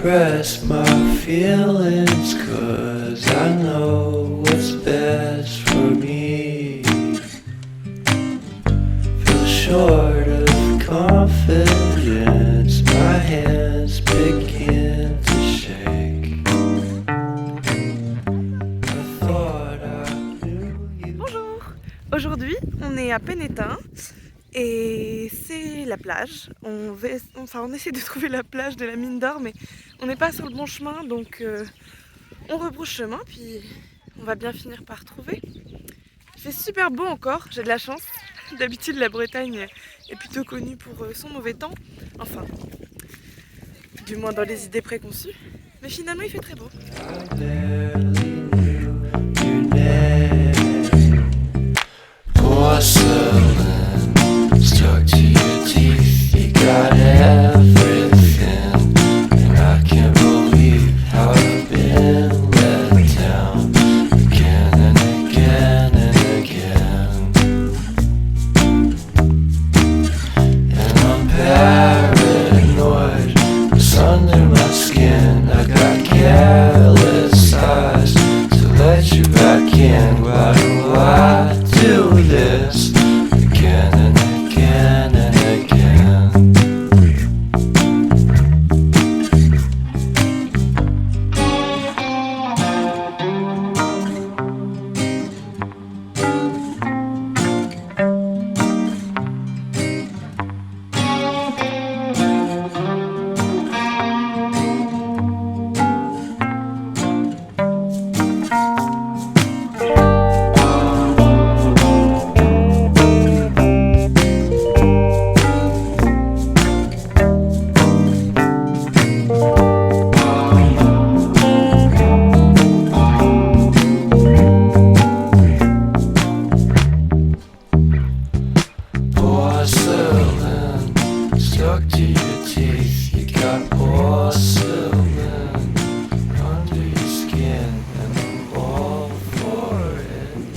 suppress my feelings 'cause I know what's best for me. Feel short of confidence, my hands begin to shake. I thought I knew you. Bonjour! Aujourd'hui, on est à Pénétin et c'est la plage. On essaie de trouver la plage de la mine d'or, mais on n'est pas sur le bon chemin, donc on rebrousse chemin, puis on va bien finir par trouver. Il fait super beau encore, j'ai de la chance. D'habitude, la Bretagne est plutôt connue pour son mauvais temps, enfin, du moins dans les idées préconçues. Mais finalement, il fait très beau. I barely knew your name. Porcelain stuck to your teeth. You got everything, and I can't believe how I've been let down again and again and again. And I'm paranoid. What's under my skin? I got careless eyes to let you back in. Why do I do this again and again and again? Porcelain stuck to your teeth. You got porcelain under your skin, and I'm all for it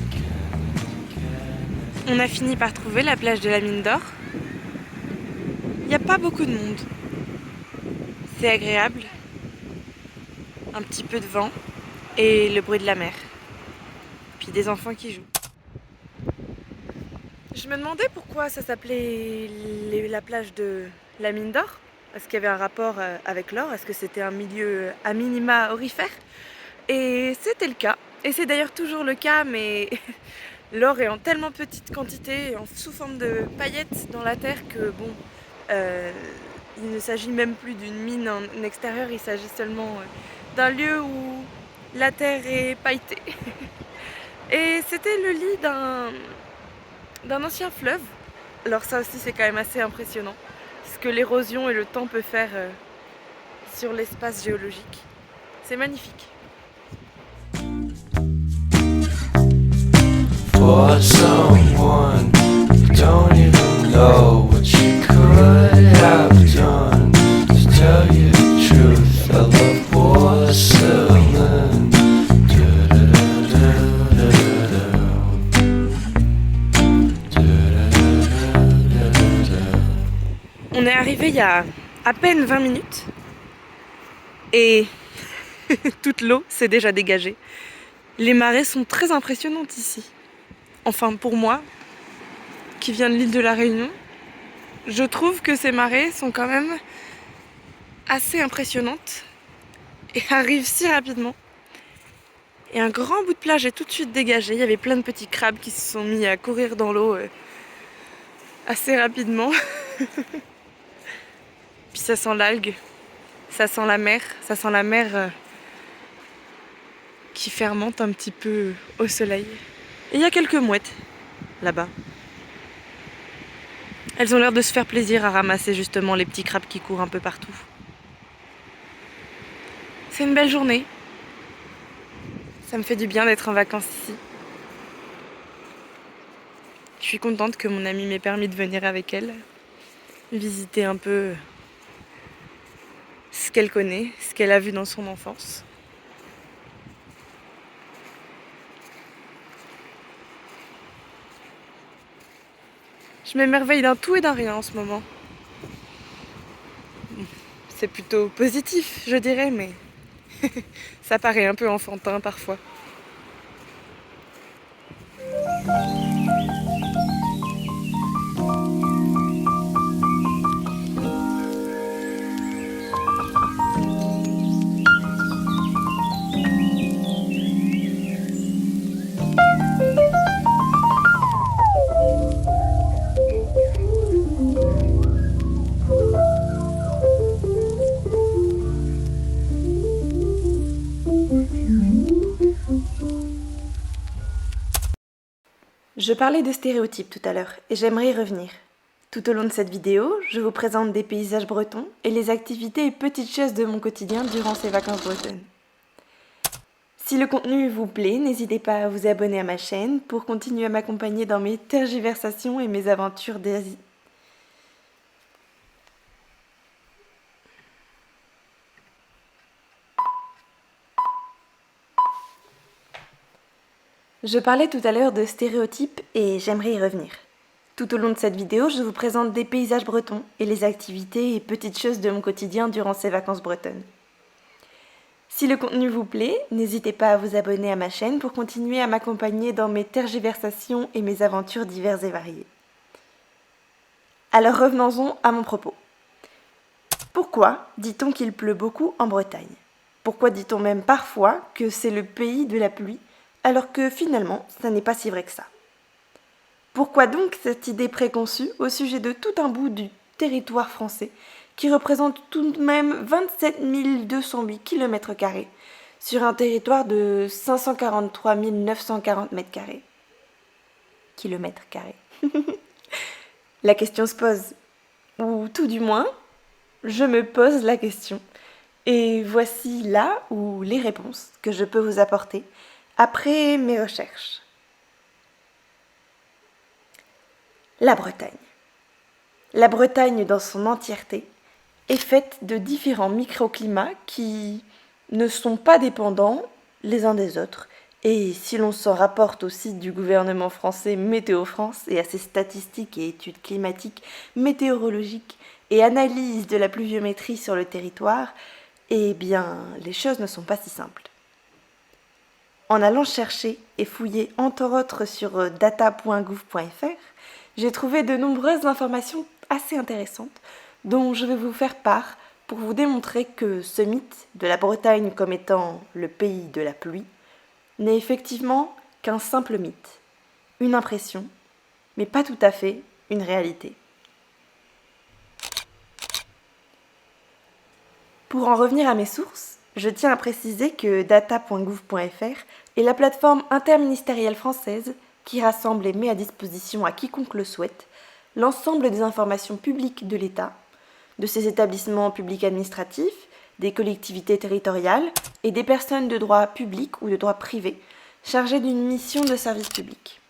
again and again. On a fini par trouver la plage de la mine d'or. Il n'y a pas beaucoup de monde. C'est agréable. Un petit peu de vent et le bruit de la mer. Puis des enfants qui jouent. Je me demandais pourquoi ça s'appelait la plage de la mine d'or. Est-ce qu'il y avait un rapport avec l'or? Est-ce que c'était un milieu à minima aurifère? Et c'était le cas. Et c'est d'ailleurs toujours le cas, mais l'or est en tellement petite quantité, sous forme de paillettes dans la terre que bon, il ne s'agit même plus d'une mine en extérieur, il s'agit seulement d'un lieu où la terre est pailletée. Et c'était le lit d'un ancien fleuve. Alors ça aussi c'est quand même assez impressionnant, ce que l'érosion et le temps peut faire sur l'espace géologique. C'est magnifique. For someone you don't even know what you could have done. To tell you the truth, I love porcelain. On est arrivé il y a à peine 20 minutes et toute l'eau s'est déjà dégagée. Les marées sont très impressionnantes ici. Enfin pour moi, qui viens de l'île de la Réunion, je trouve que ces marées sont quand même assez impressionnantes et arrivent si rapidement. Et un grand bout de plage est tout de suite dégagé. Il y avait plein de petits crabes qui se sont mis à courir dans l'eau assez rapidement. Puis ça sent l'algue, ça sent la mer qui fermente un petit peu au soleil. Et il y a quelques mouettes là-bas. Elles ont l'air de se faire plaisir à ramasser justement les petits crabes qui courent un peu partout. C'est une belle journée. Ça me fait du bien d'être en vacances ici. Je suis contente que mon amie m'ait permis de venir avec elle, visiter un peu ce qu'elle connaît, ce qu'elle a vu dans son enfance. Je m'émerveille d'un tout et d'un rien en ce moment. c'est plutôt positif, je dirais, mais ça paraît un peu enfantin parfois. Je parlais de stéréotypes tout à l'heure et j'aimerais y revenir. Tout au long de cette vidéo, je vous présente des paysages bretons et les activités et petites choses de mon quotidien durant ces vacances bretonnes. Si le contenu vous plaît, n'hésitez pas à vous abonner à ma chaîne pour continuer à m'accompagner dans mes tergiversations et mes aventures d'Asie. Je parlais tout à l'heure de stéréotypes et j'aimerais y revenir. Tout au long de cette vidéo, je vous présente des paysages bretons et les activités et petites choses de mon quotidien durant ces vacances bretonnes. Si le contenu vous plaît, n'hésitez pas à vous abonner à ma chaîne pour continuer à m'accompagner dans mes tergiversations et mes aventures diverses et variées. Alors revenons-en à mon propos. Pourquoi dit-on qu'il pleut beaucoup en Bretagne ? Pourquoi dit-on même parfois que c'est le pays de la pluie, alors que finalement, ça n'est pas si vrai que ça ? Pourquoi donc cette idée préconçue au sujet de tout un bout du territoire français qui représente tout de même 27 208 km² sur un territoire de 543 940 m². Kilomètres carrés. La question se pose, ou tout du moins, je me pose la question. Et voici là où les réponses que je peux vous apporter après mes recherches. La Bretagne. La Bretagne dans son entièreté est faite de différents microclimats qui ne sont pas dépendants les uns des autres. Et si l'on s'en rapporte au site du gouvernement français Météo France et à ses statistiques et études climatiques, météorologiques et analyses de la pluviométrie sur le territoire, eh bien, les choses ne sont pas si simples. En allant chercher et fouiller entre autres sur data.gouv.fr, j'ai trouvé de nombreuses informations assez intéressantes dont je vais vous faire part pour vous démontrer que ce mythe de la Bretagne comme étant le pays de la pluie n'est effectivement qu'un simple mythe, une impression, mais pas tout à fait une réalité. Pour en revenir à mes sources, je tiens à préciser que data.gouv.fr est la plateforme interministérielle française qui rassemble et met à disposition à quiconque le souhaite l'ensemble des informations publiques de l'État, de ses établissements publics administratifs, des collectivités territoriales et des personnes de droit public ou de droit privé chargées d'une mission de service public.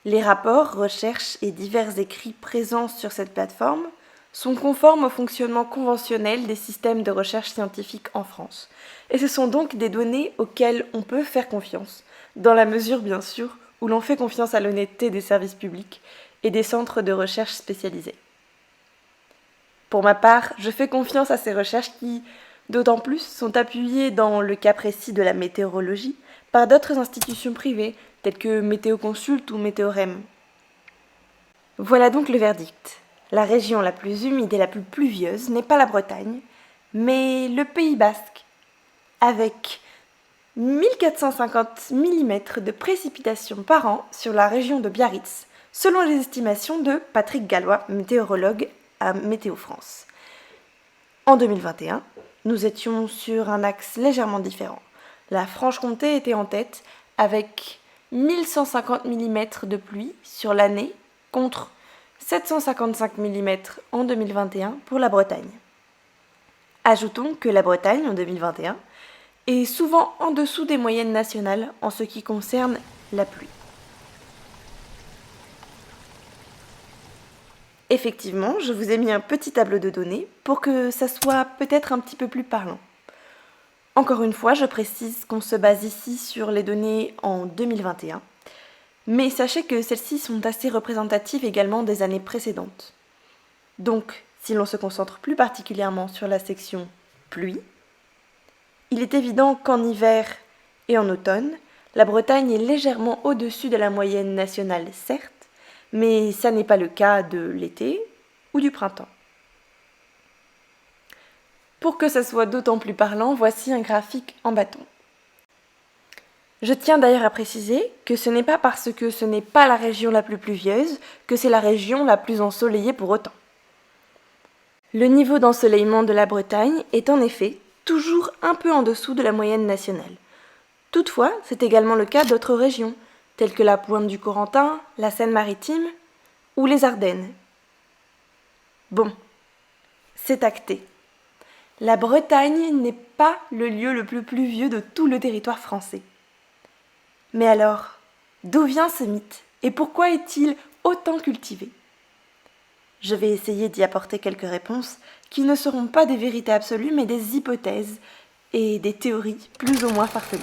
Les rapports, recherches et divers écrits présents sur cette plateforme sont conformes au fonctionnement conventionnel des systèmes de recherche scientifique en France. Et ce sont donc des données auxquelles on peut faire confiance, dans la mesure bien sûr où l'on fait confiance à l'honnêteté des services publics et des centres de recherche spécialisés. Pour ma part, je fais confiance à ces recherches qui, d'autant plus, sont appuyées dans le cas précis de la météorologie par d'autres institutions privées telles que Météoconsult ou Météorem. Voilà donc le verdict. La région la plus humide et la plus pluvieuse n'est pas la Bretagne, mais le Pays Basque, avec 1450 mm de précipitations par an sur la région de Biarritz, selon les estimations de Patrick Gallois, météorologue à Météo France. En 2021, nous étions sur un axe légèrement différent. La Franche-Comté était en tête avec 1150 mm de pluie sur l'année contre 755 mm en 2021 pour la Bretagne. Ajoutons que la Bretagne, en 2021, est souvent en dessous des moyennes nationales en ce qui concerne la pluie. Effectivement, je vous ai mis un petit tableau de données pour que ça soit peut-être un petit peu plus parlant. Encore une fois, je précise qu'on se base ici sur les données en 2021, mais sachez que celles-ci sont assez représentatives également des années précédentes. Donc, Si l'on se concentre plus particulièrement sur la section pluie, il est évident qu'en hiver et en automne, la Bretagne est légèrement au-dessus de la moyenne nationale, certes, mais ça n'est pas le cas de l'été ou du printemps. Pour que ça soit d'autant plus parlant, voici un graphique en bâton. Je tiens d'ailleurs à préciser que ce n'est pas parce que ce n'est pas la région la plus pluvieuse que c'est la région la plus ensoleillée pour autant. Le niveau d'ensoleillement de la Bretagne est en effet toujours un peu en dessous de la moyenne nationale. Toutefois, c'est également le cas d'autres régions, telles que la pointe du Corentin, la Seine-Maritime ou les Ardennes. Bon, c'est acté. La Bretagne n'est pas le lieu le plus pluvieux de tout le territoire français. Mais alors, d'où vient ce mythe et pourquoi est-il autant cultivé ? Je vais essayer d'y apporter quelques réponses qui ne seront pas des vérités absolues mais des hypothèses et des théories plus ou moins farfelues.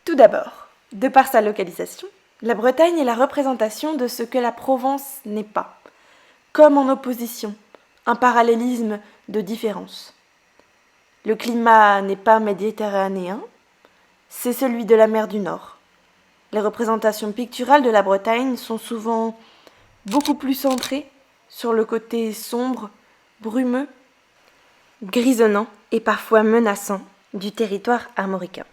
Tout d'abord, de par sa localisation, la Bretagne est la représentation de ce que la Provence n'est pas, comme en opposition, un parallélisme de différence. Le climat n'est pas méditerranéen, c'est celui de la mer du Nord. Les représentations picturales de la Bretagne sont souvent beaucoup plus centrées sur le côté sombre, brumeux, grisonnant et parfois menaçant du territoire armoricain.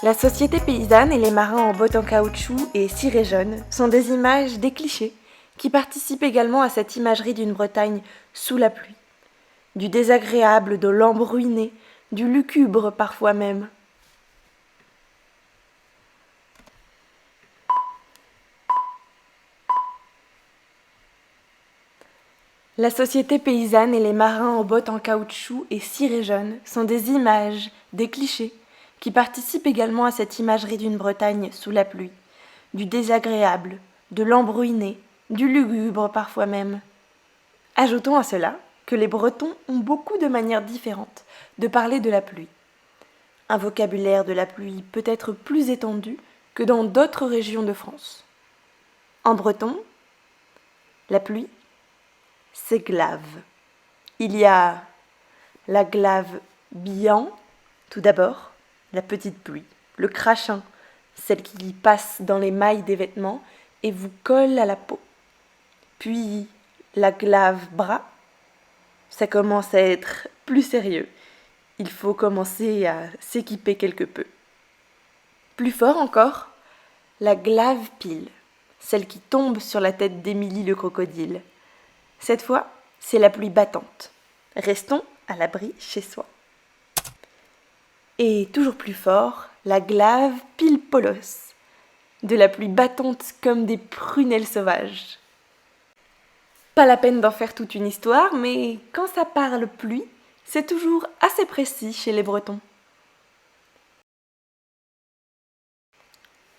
La société paysanne et les marins en bottes en caoutchouc et cirés jaunes sont des images, des clichés, qui participent également à cette imagerie d'une Bretagne sous la pluie. Du désagréable, de l'embruiné, du lugubre parfois même. La société paysanne et les marins en bottes en caoutchouc et cirés jaunes sont des images, des clichés, qui participent également à cette imagerie d'une Bretagne sous la pluie, du désagréable, de l'embruiné, du lugubre parfois même. Ajoutons à cela que les Bretons ont beaucoup de manières différentes de parler de la pluie. Un vocabulaire de la pluie peut être plus étendu que dans d'autres régions de France. En breton, la pluie, c'est glave. Il y a la glave bian, tout d'abord, la petite pluie, le crachin, celle qui passe dans les mailles des vêtements et vous colle à la peau. Puis la glave bras, ça commence à être plus sérieux. Il faut commencer à s'équiper quelque peu. Plus fort encore, la glave pile, celle qui tombe sur la tête d'Émilie le crocodile. Cette fois, c'est la pluie battante. Restons à l'abri chez soi. Et toujours plus fort, la glave pile polos, de la pluie battante comme des prunelles sauvages. Pas la peine d'en faire toute une histoire, mais quand ça parle pluie, c'est toujours assez précis chez les Bretons.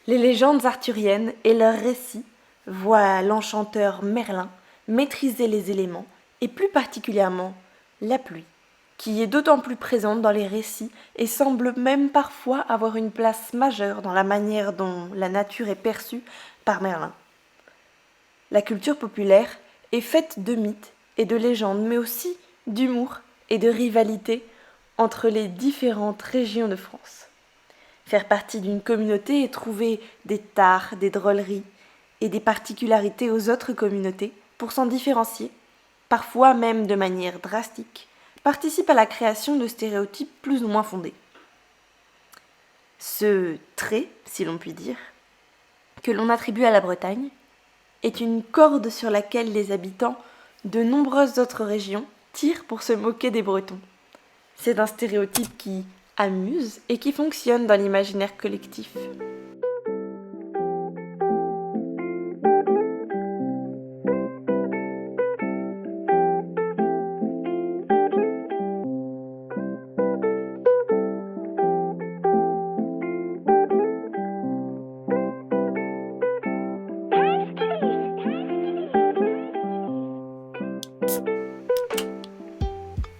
Les légendes arthuriennes et leurs récits voient l'enchanteur Merlin maîtriser les éléments, et plus particulièrement la pluie, qui est d'autant plus présente dans les récits et semble même parfois avoir une place majeure dans la manière dont la nature est perçue par Merlin. La culture populaire est faite de mythes et de légendes, mais aussi d'humour et de rivalité entre les différentes régions de France. Faire partie d'une communauté et trouver des tares, des drôleries et des particularités aux autres communautés pour s'en différencier, parfois même de manière drastique, participe à la création de stéréotypes plus ou moins fondés. Ce trait, si l'on peut dire, que l'on attribue à la Bretagne, est une corde sur laquelle les habitants de nombreuses autres régions tirent pour se moquer des Bretons. C'est un stéréotype qui amuse et qui fonctionne dans l'imaginaire collectif.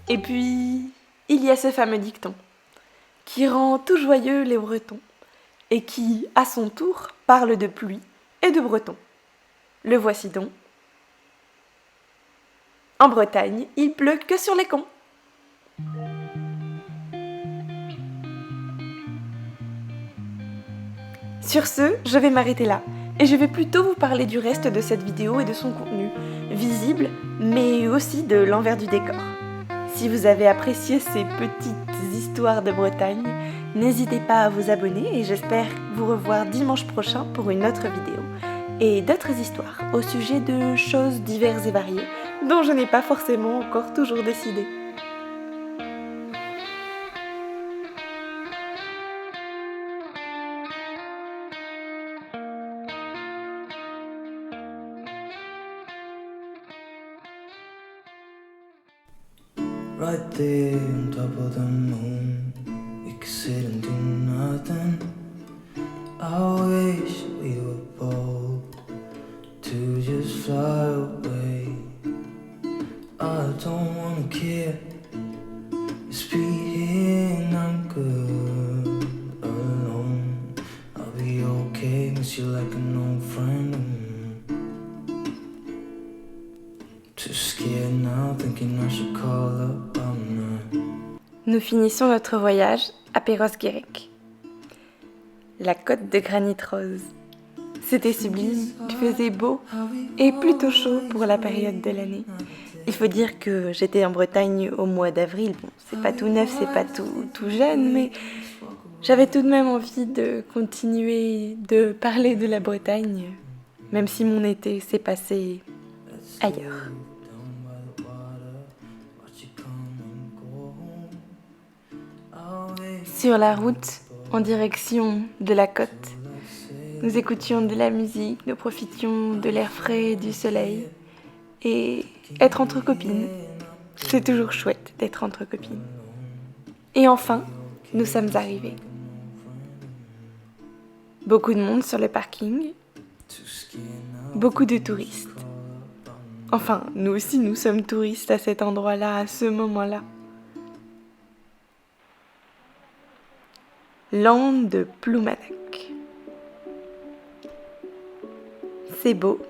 Et puis, il y a ce fameux dicton qui rend tout joyeux les Bretons et qui, à son tour, parle de pluie et de Bretons. Le voici donc. En Bretagne, il pleut que sur les cons. Sur ce, je vais m'arrêter là et je vais plutôt vous parler du reste de cette vidéo et de son contenu, visible, mais aussi de l'envers du décor. Si vous avez apprécié ces petites histoires de Bretagne, n'hésitez pas à vous abonner et j'espère vous revoir dimanche prochain pour une autre vidéo et d'autres histoires au sujet de choses diverses et variées dont je n'ai pas forcément encore toujours décidé. Right there on top of the moon, we could sit and do nothing. I wish we were bold to just fly away. I don't wanna care, just be here and I'm good alone. I'll be okay, miss you like an old friend. Too scared now, thinking I should call up, I'm not. Nous finissons notre voyage à Perros-Guirec. La côte de granit rose. C'était sublime, il faisait beau et plutôt chaud pour la période de l'année. Il faut dire que j'étais en Bretagne au mois d'avril. Bon, c'est pas tout neuf, c'est pas tout jeune, mais j'avais tout de même envie de continuer de parler de la Bretagne, même si mon été s'est passé ailleurs. Sur la route, en direction de la côte, nous écoutions de la musique, nous profitions de l'air frais et du soleil. Et être entre copines, c'est toujours chouette d'être entre copines. Et enfin, nous sommes arrivés. Beaucoup de monde sur le parking, beaucoup de touristes. Enfin, nous aussi, nous sommes touristes à cet endroit-là, à ce moment-là. L'Ande de Ploumanac. C'est beau.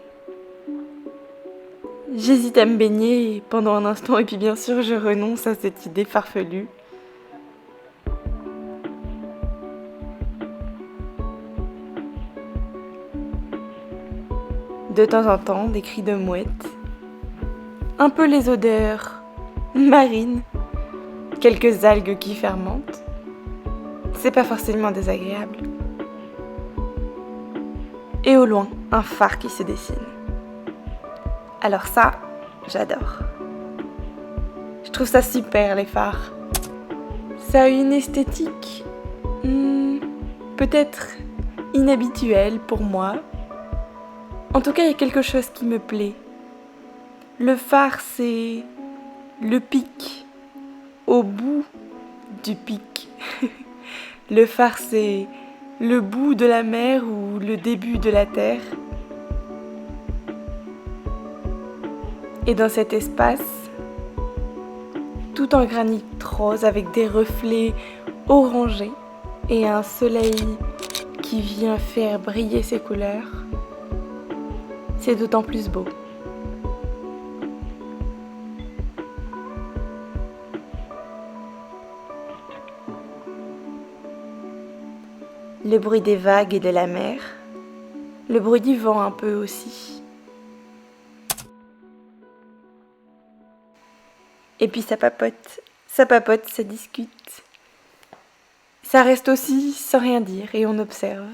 J'hésite à me baigner pendant un instant et puis bien sûr je renonce à cette idée farfelue. De temps en temps, des cris de mouettes. Un peu les odeurs marines. Quelques algues qui fermentent. C'est pas forcément désagréable. Et au loin, un phare qui se dessine. Alors ça, j'adore. Je trouve ça super, les phares. Ça a une esthétique peut-être inhabituelle pour moi. En tout cas, il y a quelque chose qui me plaît. Le phare, c'est le pic au bout du pic. Le phare, c'est le bout de la mer ou le début de la terre. Et dans cet espace, tout en granit rose avec des reflets orangés et un soleil qui vient faire briller ses couleurs, c'est d'autant plus beau. Le bruit des vagues et de la mer, le bruit du vent un peu aussi. Et puis ça papote, ça discute. Ça reste aussi sans rien dire et on observe.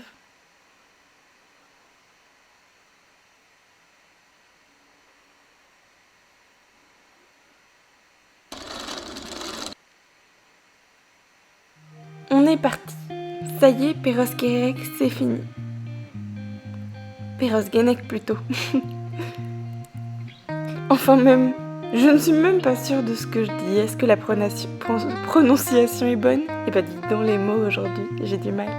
est parti. Ça y est, Perros-Guirec, c'est fini. Perros-Guirec plutôt. Enfin même, je ne suis même pas sûre de ce que je dis. Est-ce que la prononciation est bonne? Eh ben dites donc les mots aujourd'hui, j'ai du mal.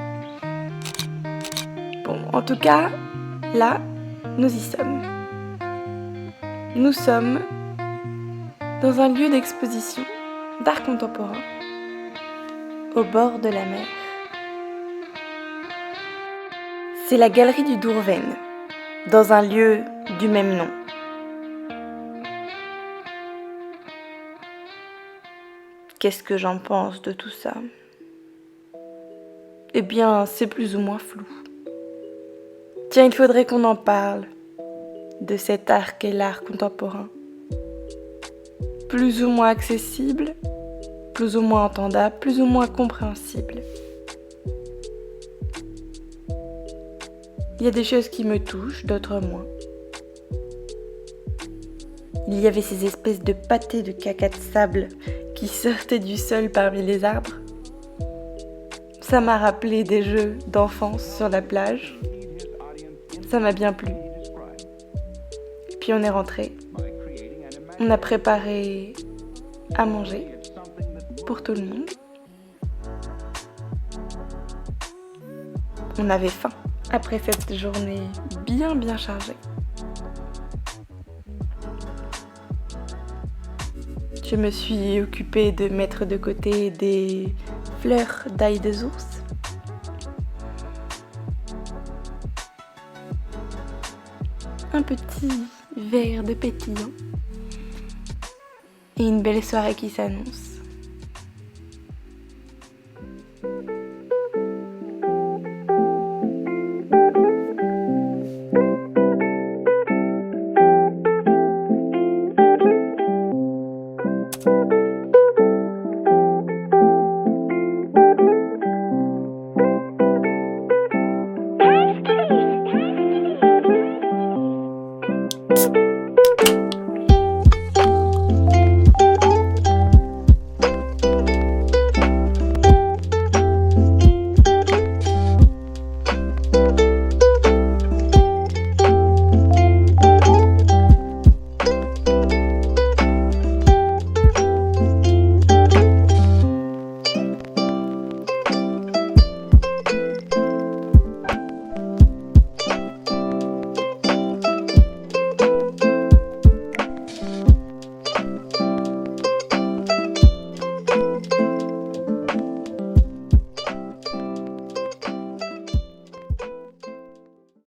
Bon, en tout cas, là, nous y sommes. Nous sommes dans un lieu d'exposition d'art contemporain au bord de la mer. C'est la galerie du Dourven, dans un lieu du même nom. Qu'est-ce que j'en pense de tout ça? Eh bien, c'est plus ou moins flou. Tiens, il faudrait qu'on en parle, de cet art qu'est l'art contemporain. Plus ou moins accessible, plus ou moins entendable, plus ou moins compréhensible. Il y a des choses qui me touchent, d'autres moins. Il y avait ces espèces de pâtés de caca de sable qui sortaient du sol parmi les arbres. Ça m'a rappelé des jeux d'enfance sur la plage. Ça m'a bien plu. Puis on est rentré. On a préparé à manger pour tout le monde. On avait faim après cette journée bien chargée. Je me suis occupée de mettre de côté des fleurs d'ail des ours. Un petit verre de pétillant. Et une belle soirée qui s'annonce.